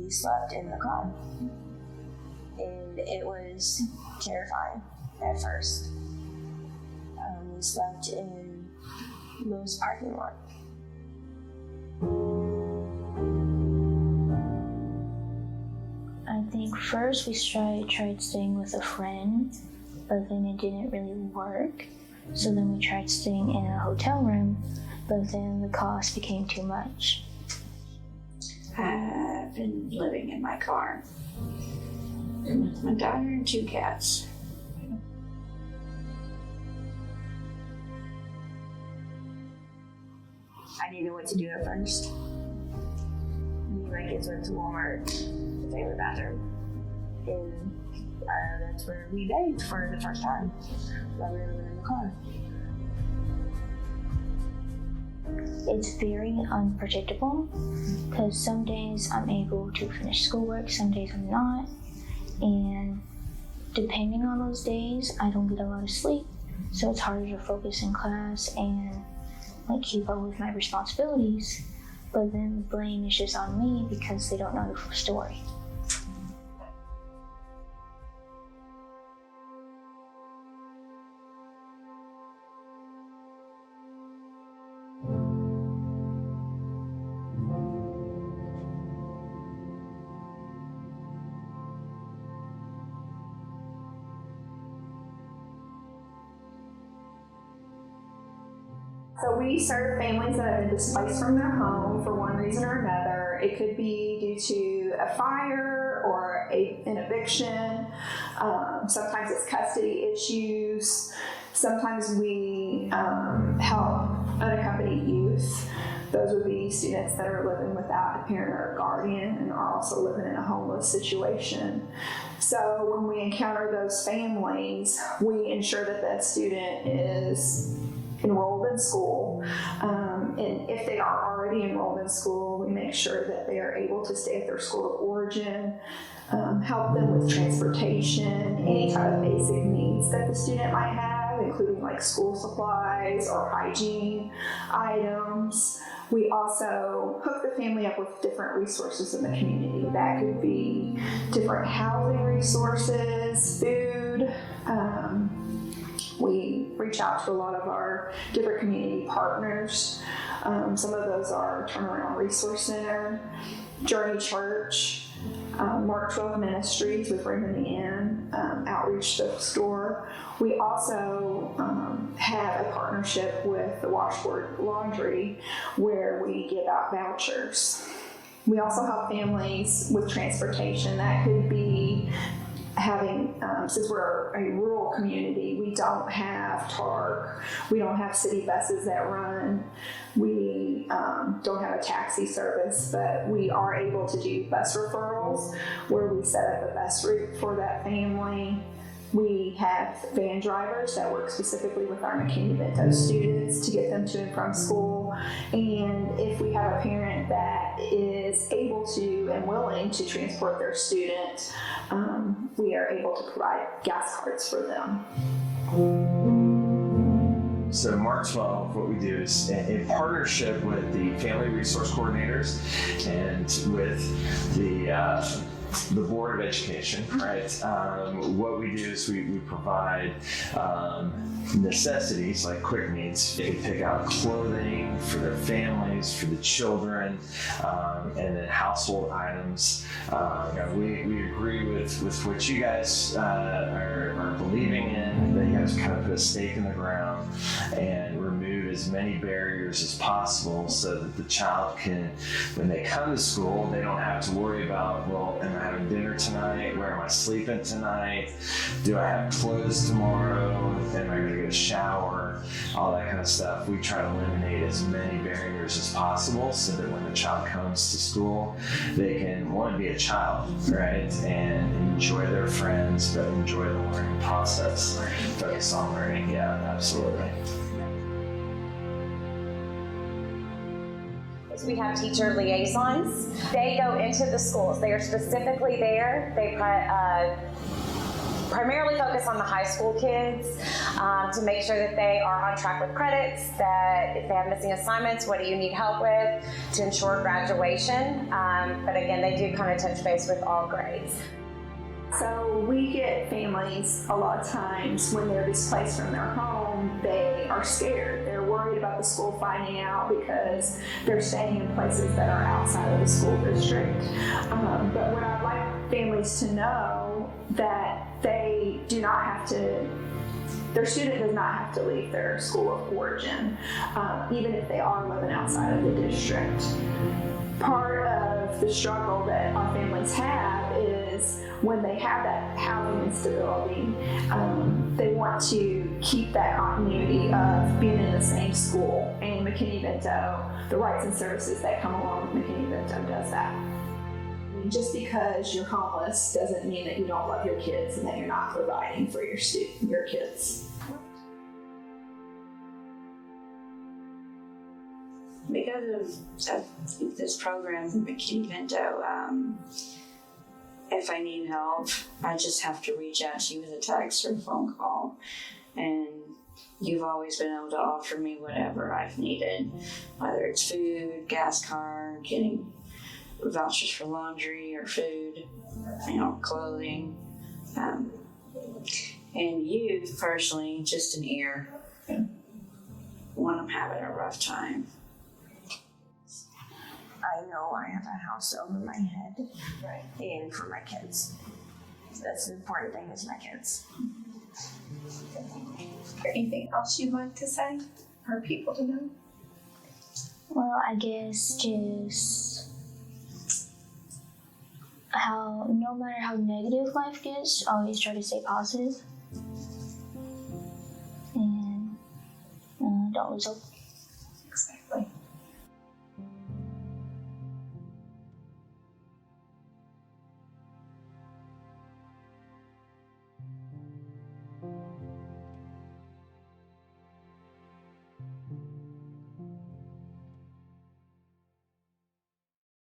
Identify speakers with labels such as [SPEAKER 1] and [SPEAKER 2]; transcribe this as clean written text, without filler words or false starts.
[SPEAKER 1] we slept in the car. And it was terrifying at first. We slept in Lowe's parking lot.
[SPEAKER 2] I think first we tried staying with a friend, but then it didn't really work. So then we tried staying in a hotel room, but then the cost became too much.
[SPEAKER 3] I've been living in my car with my daughter and 2 cats.
[SPEAKER 1] I didn't know what to do at first. Me and my kids went to Walmart, the family bathroom, and that's where we bathed for the first time while we were in the car.
[SPEAKER 2] It's very unpredictable because some days I'm able to finish schoolwork, some days I'm not, and depending on those days, I don't get a lot of sleep, so it's harder to focus in class and keep up with my responsibilities. But then the blame is just on me because they don't know the full story.
[SPEAKER 4] So we serve families that have been displaced from their home for one reason or another. It could be due to a fire or an eviction. Sometimes it's custody issues. Sometimes we help unaccompanied youth. Those would be students that are living without a parent or a guardian and are also living in a homeless situation. So when we encounter those families, we ensure that that student is enrolled in school, and if they are already enrolled in school, we make sure that they are able to stay at their school of origin, help them with transportation, any kind of basic needs that the student might have, including like school supplies or hygiene items. We also hook the family up with different resources in the community. That could be different housing resources, food. We reach out to a lot of our different community partners. Some of those are Turnaround Resource Center, Journey Church, Mark 12 Ministries with Room in the Inn, Outreach Store. We also have a partnership with the Washboard Laundry where we give out vouchers. We also help families with transportation. That could be having, since we're a rural community, we don't have TARC, we don't have city buses that run, we don't have a taxi service, but we are able to do bus referrals where we set up a bus route for that family. We have van drivers that work specifically with our Mckinney-Vento students to get them to and from school. And if we have a parent that is able to and willing to transport their student, we are able to provide gas cards for them.
[SPEAKER 5] So Mark 12, what we do is in partnership with the family resource coordinators and with the Board of Education, right? What we do is we provide necessities like quick needs. They pick out clothing for their families, for the children, and then household items. We agree with what you guys are believing in, that you guys kind of put a stake in the ground and remove as many barriers as possible so that the child can, when they come to school, they don't have to worry about, well, am I having dinner tonight? Where am I sleeping tonight? Do I have clothes tomorrow? Am I going to get a shower? All that kind of stuff. We try to eliminate as many barriers as possible so that when the child comes to school, they can, one, be a child, right? And enjoy their friends, but enjoy the learning process. Focus on learning, yeah, absolutely.
[SPEAKER 6] We have teacher liaisons. They go into the schools. They are specifically there. They put primarily focus on the high school kids to make sure that they are on track with credits, that if they have missing assignments, what do you need help with to ensure graduation. But again, they do kind of touch base with all grades.
[SPEAKER 4] So we get families a lot of times when they're displaced from their home, they are scared. They're worried about the school finding out because they're staying in places that are outside of the school district. But what I'd like families to know that they do not have to, their student does not have to leave their school of origin, even if they are living outside of the district. Part of the struggle that our families have is when they have that housing instability, they want to keep that continuity of being in the same school. And Mckinney-Vento, the rights and services that come along with Mckinney-Vento does that. Just because you're homeless doesn't mean that you don't love your kids and that you're not providing for your kids.
[SPEAKER 3] Because of this program, Mckinney-Vento, if I need help, I just have to reach out to you with a text or a phone call. And you've always been able to offer me whatever I've needed, whether it's food, gas card, getting vouchers for laundry or food, clothing. And you personally, just an ear when I'm having a rough time.
[SPEAKER 1] I know I have a house over my head, right, and for my kids. That's the important thing, is my kids.
[SPEAKER 7] Is there anything else you'd like to say for people to know?
[SPEAKER 2] Well, I guess just how no matter how negative life gets, always try to stay positive and don't lose hope.
[SPEAKER 7] Exactly.